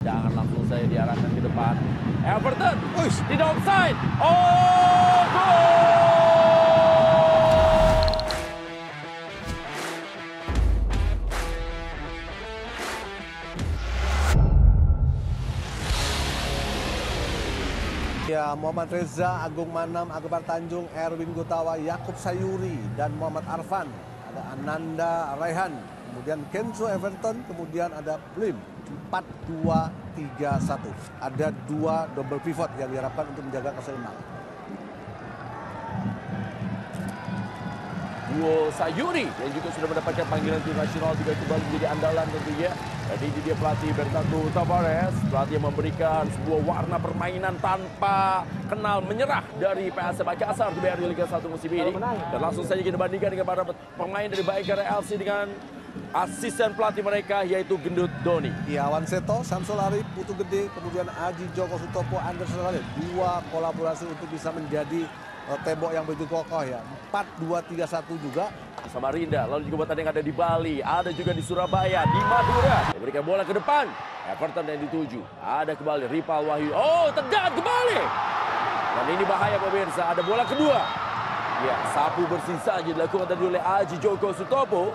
Jangan langsung saya diarahkan ke depan. Everton tidak offside. Oh, gol! Ya, Muhammad Reza, Agung Manam, Akbar Tanjung, Erwin Gutawa, Yakub Sayuri, dan Muhammad Arfan. Ada Ananda Raihan, kemudian Kenzo Everton, kemudian ada Blim. 4-2-3-1. Ada 2 double pivot yang diharapkan untuk menjaga keseimbangan. Duo Sayuri yang juga sudah mendapatkan panggilan tim nasional juga kembali menjadi andalan tentunya. Jadi ini dia pelatih Bernardo Tavares, pelatih yang memberikan sebuah warna permainan tanpa kenal menyerah dari PSM Makassar di BRI Liga 1 musim ini. Dan langsung saja kita bandingkan dengan para pemain dari Bayangkara FC dengan asisten pelatih mereka yaitu Gendut Doni. Iawan Seto, Samsul Arif, Putu Gede, kemudian Aji Joko Sutopo, Anderson Khalid. 2 kolaborasi untuk bisa menjadi tembok yang begitu kokoh ya. 4-2-3-1 juga. Samarinda, lalu juga pertandingan ada di Bali, ada juga di Surabaya, di Madura. Diberikan bola ke depan, Everton yang dituju. Ada kembali Ripal Wahyu. Oh, tendang kembali. Dan ini bahaya pemirsa, ada bola kedua. Ya, sapu bersih saja dilakukan tadi oleh Aji Joko Sutopo.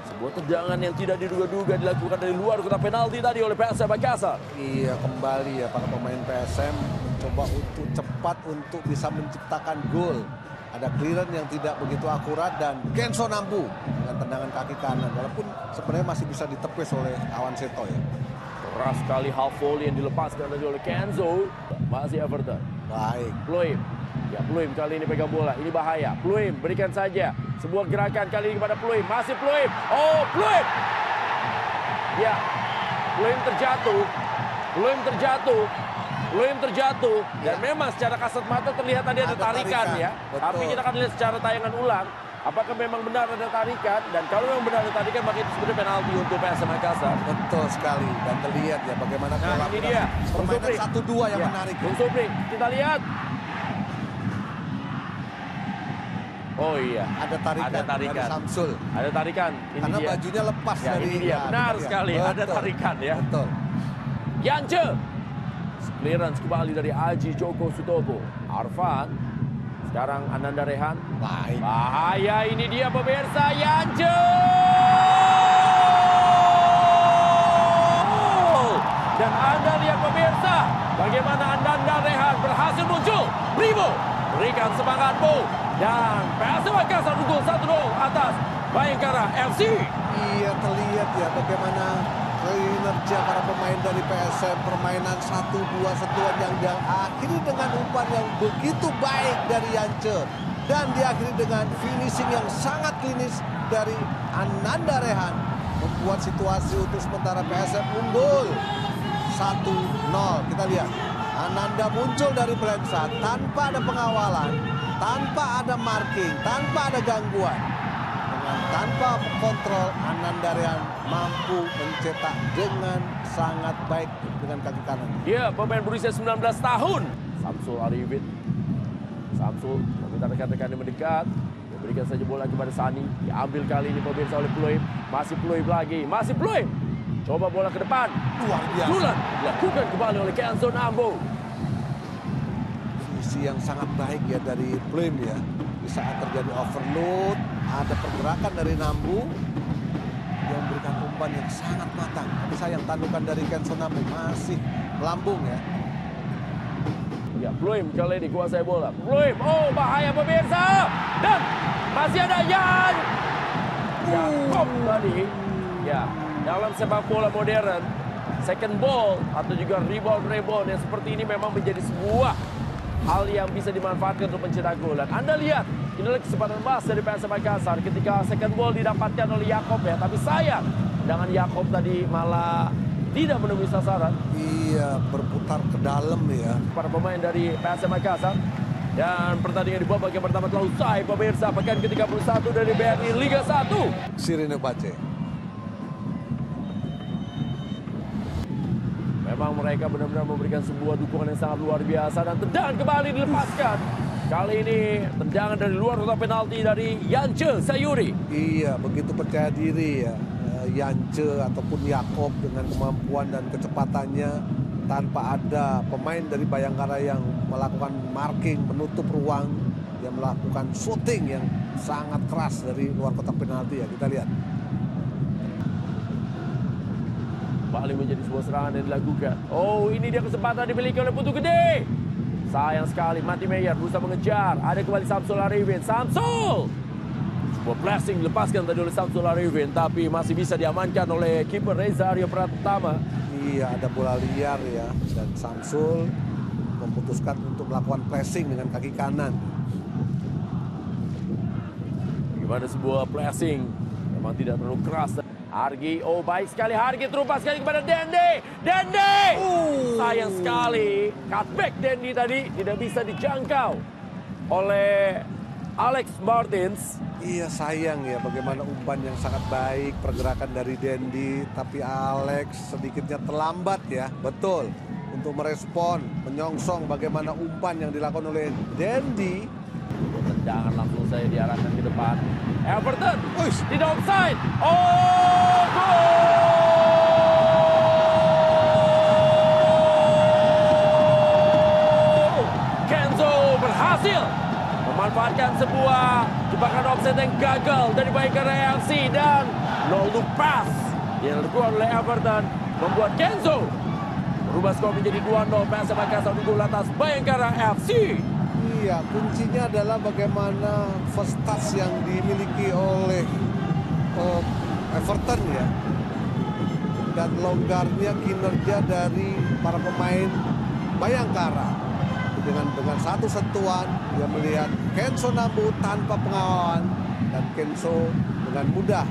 Sebuah tendangan yang tidak diduga-duga dilakukan dari luar kotak penalti tadi oleh PSM Makassar. Iya, kembali ya para pemain PSM mencoba untuk cepat untuk bisa menciptakan gol. Ada clearance yang tidak begitu akurat dan Kenzo Nambu dengan tendangan kaki kanan. Walaupun sebenarnya masih bisa ditepis oleh Awan Seto ya. Keras sekali half volley yang dilepaskan tadi oleh Kenzo. Masih Everton. Baik. Pluim. Ya, Pluim kali ini pegang bola. Ini bahaya. Pluim berikan saja sebuah gerakan kali ini kepada Pluim. Masih Pluim. Oh, Pluim. Ya, Pluim terjatuh. Pluim terjatuh. Pluim terjatuh. Dan memang secara kasat mata terlihat tadi ada tarikan ya. Betul. Tapi kita akan lihat secara tayangan ulang. Apakah memang benar ada tarikan? Dan kalau memang benar ada tarikan, maka itu sebenarnya penalti untuk PSM Makassar. Betul sekali. Dan terlihat ya bagaimana ini dia. permainan 1-2 yang menarik. Bung Supri, kita lihat. Oh iya. Ada tarikan dari Samsul. Ada tarikan. Ini karena dia. bajunya lepas ya, dari. Ini dia. Benar sekali. Betul. Ada tarikan ya. Betul. Yance. Clearance kembali dari Aji Joko Sutopo. Arfan. Sekarang Ananda Rehan. Baik. Bahaya ini dia pemirsa. Yance. Dan Anda lihat pemirsa. Bagaimana Ananda Rehan berhasil muncul. Primo. Berikan semangat Bo. Dan PSM Makassar unggul 1-0 atas Bayangkara FC. Iya, terlihat ya bagaimana kinerja para pemain dari PSM. Permainan 1-2 sentuhan yang diakhiri dengan umpan yang begitu baik dari Yance. Dan diakhiri dengan finishing yang sangat klinis dari Ananda Rehan. Membuat situasi untuk sementara PSM unggul 1-0. Kita lihat. Ananda muncul dari Blensa tanpa ada pengawalan, tanpa ada marking, tanpa ada gangguan. Dengan tanpa kontrol, Ananda Rehan mampu mencetak dengan sangat baik dengan kaki kanan. Ya, pemain berusia 19 tahun. Samsul Arifin. Samsul meminta rekan-rekan yang mendekat. Memberikan saja bola kepada Sani. Diambil kali ini pemirsa oleh Pluim. Masih Pluim lagi. Masih Pluim. Coba bola ke depan. Luar biasa. Dulan dilakukan kembali oleh Kenzo Nambu. Visi yang sangat baik ya dari Pluim ya. Di saat terjadi overload, ada pergerakan dari Nambu yang memberikan umpan yang sangat matang. Tapi sayang tandukan dari Kenzo Nambu masih melambung ya. Ya, Pluim kali ini kuasai bola. Pluim, oh bahaya pemirsa. Dan masih ada Yan. Jakob tadi. Ya. Dalam sepak bola modern, second ball atau juga rebound yang seperti ini memang menjadi sebuah hal yang bisa dimanfaatkan untuk mencetak gol. Dan Anda lihat, inilah kesempatan emas dari PSM Makassar ketika second ball didapatkan oleh Yakob ya. Tapi sayang, dengan Yakob tadi malah tidak menemui sasaran. Iya, berputar ke dalam ya. Para pemain dari PSM Makassar. Dan pertandingan di babak yang pertama telah usai pemirsa. Pekan ke-31 dari BRI Liga 1. Sirine Pace. Memang mereka benar-benar memberikan sebuah dukungan yang sangat luar biasa. Dan tendangan kembali dilepaskan. Kali ini tendangan dari luar kotak penalti dari Yance Sayuri. Iya, begitu percaya diri ya. Yance ataupun Yakob dengan kemampuan dan kecepatannya, tanpa ada pemain dari Bayangkara yang melakukan marking, menutup ruang, yang melakukan shooting yang sangat keras dari luar kotak penalti ya. Kita lihat. Kembali menjadi sebuah serangan yang dilakukan. Oh, ini dia kesempatan dimiliki oleh Putu Gede. Sayang sekali, Mati Meyer berusaha mengejar. Ada kembali Samsul Arifin. Samsul! Sebuah blessing dilepaskan tadi oleh Samsul Arifin, tapi masih bisa diamankan oleh kiper Reza Aryo Pratama. Iya, ada bola liar ya. Dan Samsul memutuskan untuk melakukan pressing dengan kaki kanan. Bagaimana sebuah pressing. Memang tidak terlalu keras. Hargi, oh baik sekali Hargi, terumpas sekali kepada Dende. Dende! Sayang sekali, cutback Dendi tadi tidak bisa dijangkau oleh Alex Martins. Iya, sayang ya bagaimana umpan yang sangat baik, pergerakan dari Dendi. Tapi Alex sedikitnya terlambat ya, betul. Untuk merespon, menyongsong bagaimana umpan yang dilakukan oleh Dendi. Tendangan langsung saya diarahkan ke depan. Everton tidak offside. Oh, gol! Kenzo berhasil memanfaatkan sebuah jebakan offside yang gagal dari Bayangkara FC, dan no look pass yang dilakukan oleh Everton membuat Kenzo berubah skor menjadi 2-0. PSM Makassar unggul atas Bayangkara FC. Iya, kuncinya adalah bagaimana first touch yang dimiliki oleh Everton ya. Dan longgarnya kinerja dari para pemain Bayangkara. Dengan satu sentuhan, dia melihat Kenzo Nambu tanpa pengawalan. Dan Kenzo dengan mudah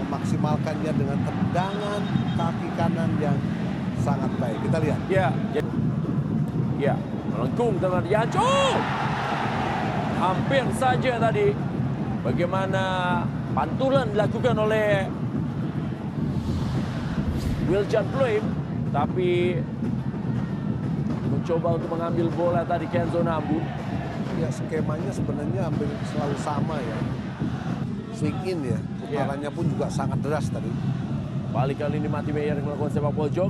memaksimalkannya dengan tendangan kaki kanan yang sangat baik. Kita lihat. Ya, melengkung dengan Yanco. Hampir saja tadi bagaimana pantulan dilakukan oleh Wiljan Pluim, tapi mencoba untuk mengambil bola tadi Kenzo Nambu. Ya, skemanya sebenarnya hampir selalu sama ya. Swing in ya, putarannya pun juga sangat deras tadi. Balik kali ini Mati Meyer yang melakukan sepak pojok.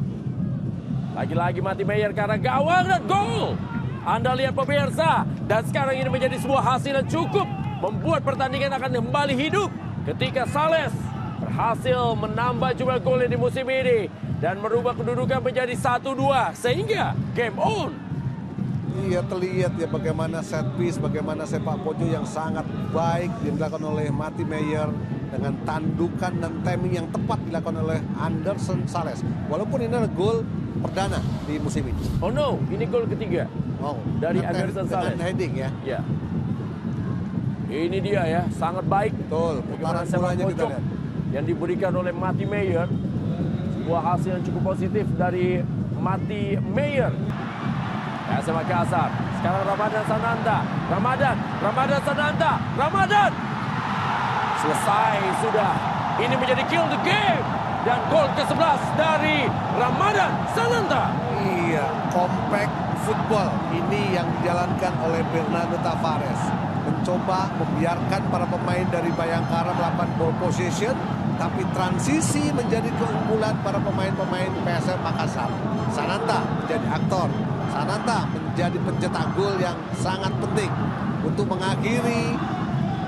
Lagi-lagi Mati Meyer karena gawang dan gol. Anda lihat pemirsa, dan sekarang ini menjadi sebuah hasil yang cukup membuat pertandingan akan kembali hidup ketika Sales berhasil menambah jumlah gol di musim ini dan merubah kedudukan menjadi 1-2 sehingga game on. Iya, terlihat ya bagaimana set piece, bagaimana sepak pojok yang sangat baik dilakukan oleh Mati Meyer dengan tandukan dan timing yang tepat dilakukan oleh Anderson Sales. Walaupun ini adalah gol perdana di musim ini. Oh no, ini gol ketiga. Oh, dari Anderson Sales. Dengan heading ya. Ya. Ini dia ya, sangat baik. Betul, putaran bolanya kita lihat. Yang diberikan oleh Mati Meyer. Sebuah hasil yang cukup positif dari Mati Meyer. PSM Makassar. Sekarang Ramadan Sananta. Ramadan Sananta. Ramadan. Selesai sudah. Ini menjadi kill the game. Dan gol ke-11 dari Ramadan Sananta. Iya, compact football ini yang dijalankan oleh Bernardo Tavares. Mencoba membiarkan para pemain dari Bayangkara melakukan ball possession, tapi transisi menjadi keunggulan para pemain-pemain PSM Makassar. Sananta menjadi aktor. Sananta menjadi pencetak gol yang sangat penting untuk mengakhiri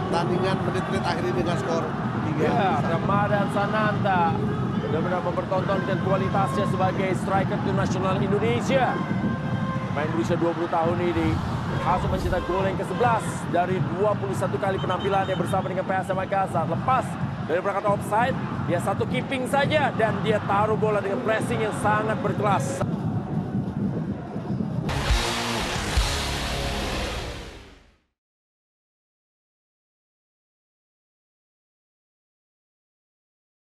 pertandingan menit-menit akhir ini dengan skor 3-1. Ya, Ramadan Sananta benar-benar mempertontonkan kualitasnya sebagai striker tim nasional Indonesia. Pemain berusia 20 tahun ini berhasil mencetak gol yang ke-11 dari 21 kali penampilannya bersama dengan PSM Makassar. Lepas dari perangkat offside, dia satu keeping saja dan dia taruh bola dengan pressing yang sangat berkelas.